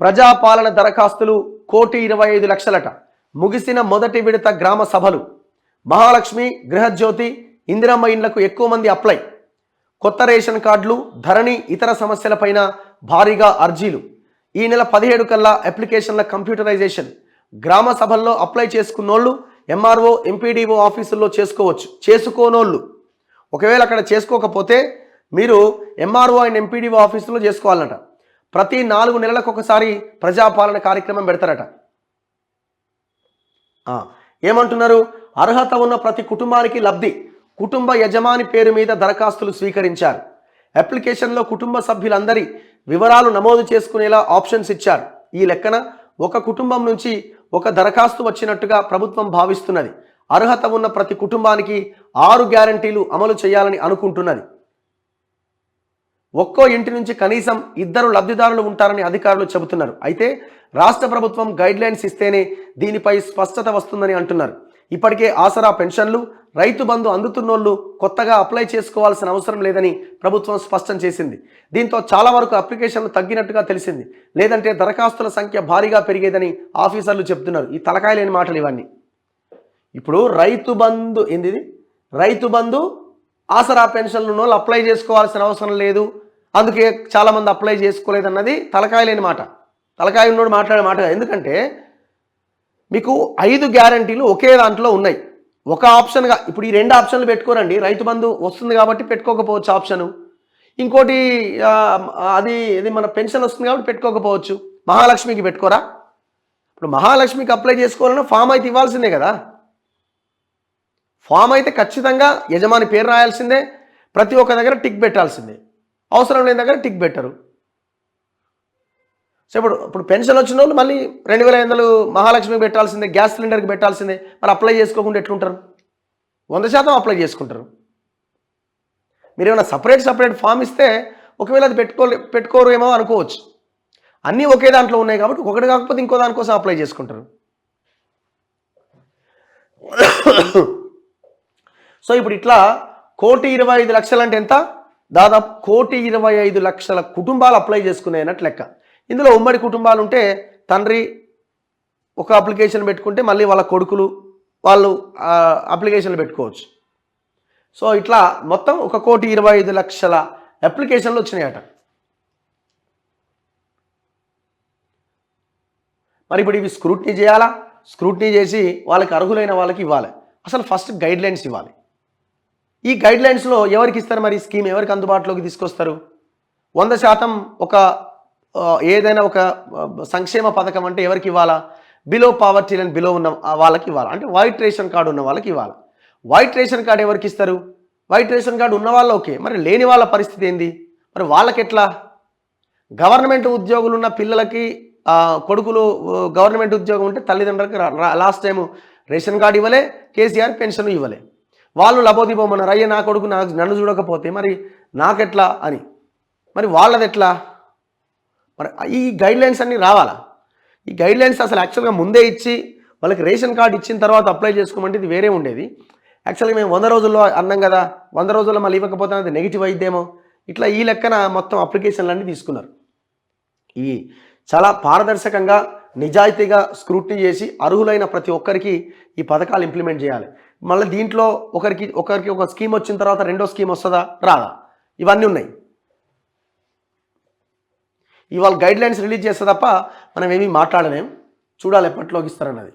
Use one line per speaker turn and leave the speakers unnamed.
ప్రజాపాలన దరఖాస్తులు 1,25,00,000 ముగిసిన మొదటి విడత గ్రామ సభలు. మహాలక్ష్మి, గృహజ్యోతి, ఇందిరమ్మ ఇండ్లకు ఎక్కువ మంది అప్లై. కొత్త రేషన్ కార్డులు, ధరణి, ఇతర సమస్యలపైన భారీగా అర్జీలు. ఈ నెల 17 కల్లా అప్లికేషన్ల కంప్యూటరైజేషన్. గ్రామ సభల్లో అప్లై చేసుకున్నోళ్ళు ఎంఆర్ఓ, ఎంపీడీఓ ఆఫీసుల్లో చేసుకోనోళ్ళు ఒకవేళ అక్కడ చేసుకోకపోతే మీరు ఎంఆర్ఓ అండ్ ఎంపీడీఓ ఆఫీసులో చేసుకోవాలన్నట. ప్రతి 4 నెలలకు ఒకసారి ప్రజాపాలన కార్యక్రమం పెడతారట. ఏమంటున్నారు? అర్హత ఉన్న ప్రతి కుటుంబానికి లబ్ధి. కుటుంబ యజమాని పేరు మీద దరఖాస్తులు స్వీకరించారు. అప్లికేషన్లో కుటుంబ సభ్యులందరి వివరాలు నమోదు చేసుకునేలా ఆప్షన్స్ ఇచ్చారు. ఈ లెక్కన ఒక కుటుంబం నుంచి ఒక దరఖాస్తు వచ్చినట్టుగా ప్రభుత్వం భావిస్తున్నది. అర్హత ఉన్న ప్రతి కుటుంబానికి 6 గ్యారంటీలు అమలు చేయాలని అనుకుంటున్నది. ఒక్కో ఇంటి నుంచి కనీసం 2 లబ్ధిదారులు ఉంటారని అధికారులు చెబుతున్నారు. అయితే రాష్ట్ర ప్రభుత్వం గైడ్లైన్స్ ఇస్తేనే దీనిపై స్పష్టత వస్తుందని అంటున్నారు. ఇప్పటికే ఆసరా పెన్షన్లు, రైతు బంధు అందుతున్నోళ్ళు కొత్తగా అప్లై చేసుకోవాల్సిన అవసరం లేదని ప్రభుత్వం స్పష్టం చేసింది. దీంతో చాలా వరకు అప్లికేషన్లు తగ్గినట్టుగా తెలిసింది. లేదంటే దరఖాస్తుల సంఖ్య భారీగా పెరిగేదని ఆఫీసర్లు చెప్తున్నారు. ఈ తలకాయ లేని మాటలు ఇవన్నీ. ఇప్పుడు రైతు బంధు ఆసరా పెన్షన్లు ఉన్నోళ్ళు అప్లై చేసుకోవాల్సిన అవసరం లేదు, అందుకే చాలామంది అప్లై చేసుకోలేదన్నది తలకాయ లేని మాట. తలకాయ ఉన్నోడు మాట్లాడే మాట. ఎందుకంటే మీకు 5 గ్యారంటీలు ఒకే దాంట్లో ఉన్నాయి. ఒక ఆప్షన్గా ఇప్పుడు ఈ 2 ఆప్షన్లు పెట్టుకోరండి. రైతు బంధు వస్తుంది కాబట్టి పెట్టుకోకపోవచ్చు ఆప్షను. ఇంకోటి అది మన పెన్షన్ వస్తుంది కాబట్టి పెట్టుకోకపోవచ్చు. మహాలక్ష్మికి పెట్టుకోరా? ఇప్పుడు మహాలక్ష్మికి అప్లై చేసుకోవాలన్నా ఫామ్ అయితే ఇవ్వాల్సిందే కదా. ఫామ్ అయితే ఖచ్చితంగా యజమాని పేరు రాయాల్సిందే, ప్రతి ఒక్క దగ్గర టిక్ పెట్టాల్సిందే. అవసరం లేని దగ్గర టిక్ పెట్టరు. సో ఇప్పుడు పెన్షన్ వచ్చిన వాళ్ళు మళ్ళీ 2,500 మహాలక్ష్మికి పెట్టాల్సిందే, గ్యాస్ సిలిండర్కి పెట్టాల్సిందే. మరి అప్లై చేసుకోకుండా ఎట్లుంటారు? 100% అప్లై చేసుకుంటారు. మీరు ఏమైనా సపరేట్ ఫామ్ ఇస్తే ఒకవేళ అది పెట్టుకోరు ఏమో అనుకోవచ్చు. అన్నీ ఒకే దాంట్లో ఉన్నాయి కాబట్టి ఒకటి కాకపోతే ఇంకో దానికోసం అప్లై చేసుకుంటారు. సో ఇప్పుడు ఇట్లా 1,25,00,000 అంటే ఎంత? దాదాపు 1,25,00,000 కుటుంబాలు అప్లై చేసుకున్నాయన్నట్టు లెక్క. ఇందులో ఉమ్మడి కుటుంబాలు ఉంటే తండ్రి ఒక అప్లికేషన్ పెట్టుకుంటే మళ్ళీ వాళ్ళ కొడుకులు వాళ్ళు అప్లికేషన్లు పెట్టుకోవచ్చు. సో ఇట్లా మొత్తం 1,25,00,000 అప్లికేషన్లు వచ్చినాయట. మరి ఇప్పుడు ఇవి స్క్రూటినీ చేయాలా? స్క్రూటినీ చేసి వాళ్ళకి అర్హులైన వాళ్ళకి ఇవ్వాలి. అసలు ఫస్ట్ గైడ్లైన్స్ ఇవ్వాలి. ఈ గైడ్లైన్స్లో ఎవరికి ఇస్తారు? మరి స్కీమ్ ఎవరికి అందుబాటులోకి తీసుకొస్తారు? 100% ఒక ఏదైనా ఒక సంక్షేమ పథకం అంటే ఎవరికి ఇవ్వాలా? బిలో పావర్టీ లైన్ బిలో ఉన్న వాళ్ళకి ఇవ్వాలి. అంటే వైట్ రేషన్ కార్డు ఉన్న వాళ్ళకి ఇవ్వాలి. వైట్ రేషన్ కార్డు ఎవరికి ఇస్తారు? వైట్ రేషన్ కార్డు ఉన్న వాళ్ళు ఓకే, మరి లేని వాళ్ళ పరిస్థితి ఏంది? మరి వాళ్ళకి ఎట్లా? గవర్నమెంట్ ఉద్యోగులు ఉన్న పిల్లలకి కొడుకులు గవర్నమెంట్ ఉద్యోగం ఉంటే తల్లిదండ్రులకి లాస్ట్ టైం రేషన్ కార్డు ఇవ్వలే, కేసీఆర్ పెన్షన్ ఇవ్వలే. వాళ్ళు లబోదిబోమన్నారు, అయ్యే నా కొడుకు నన్ను చూడకపోతే మరి నాకెట్లా అని. మరి వాళ్ళది ఎట్లా? మరి ఈ గైడ్లైన్స్ అన్నీ రావాలా? ఈ గైడ్లైన్స్ అసలు యాక్చువల్గా ముందే ఇచ్చి వాళ్ళకి రేషన్ కార్డు ఇచ్చిన తర్వాత అప్లై చేసుకోమంటే ఇది వేరే ఉండేది. యాక్చువల్గా మేము 100 రోజుల్లో అన్నాం కదా, 100 రోజుల్లో మళ్ళీ ఇవ్వకపోతే అది నెగిటివ్ అయిద్దేమో. ఇట్లా ఈ లెక్కన మొత్తం అప్లికేషన్లన్నీ తీసుకున్నారు. ఈ చాలా పారదర్శకంగా నిజాయితీగా స్క్రూటినీ చేసి అర్హులైన ప్రతి ఒక్కరికి ఈ పథకాలు ఇంప్లిమెంట్ చేయాలి. మళ్ళీ దీంట్లో ఒకరికి ఒక స్కీమ్ వచ్చిన తర్వాత రెండో స్కీమ్ వస్తుందా రాదా? ఇవన్నీ ఉన్నాయి. ఇవాళ గైడ్లైన్స్ రిలీజ్ చేస్తే తప్ప మనం ఏమీ మాట్లాడలేం. చూడాలి ఎప్పట్లోకి ఇస్తారన్నది.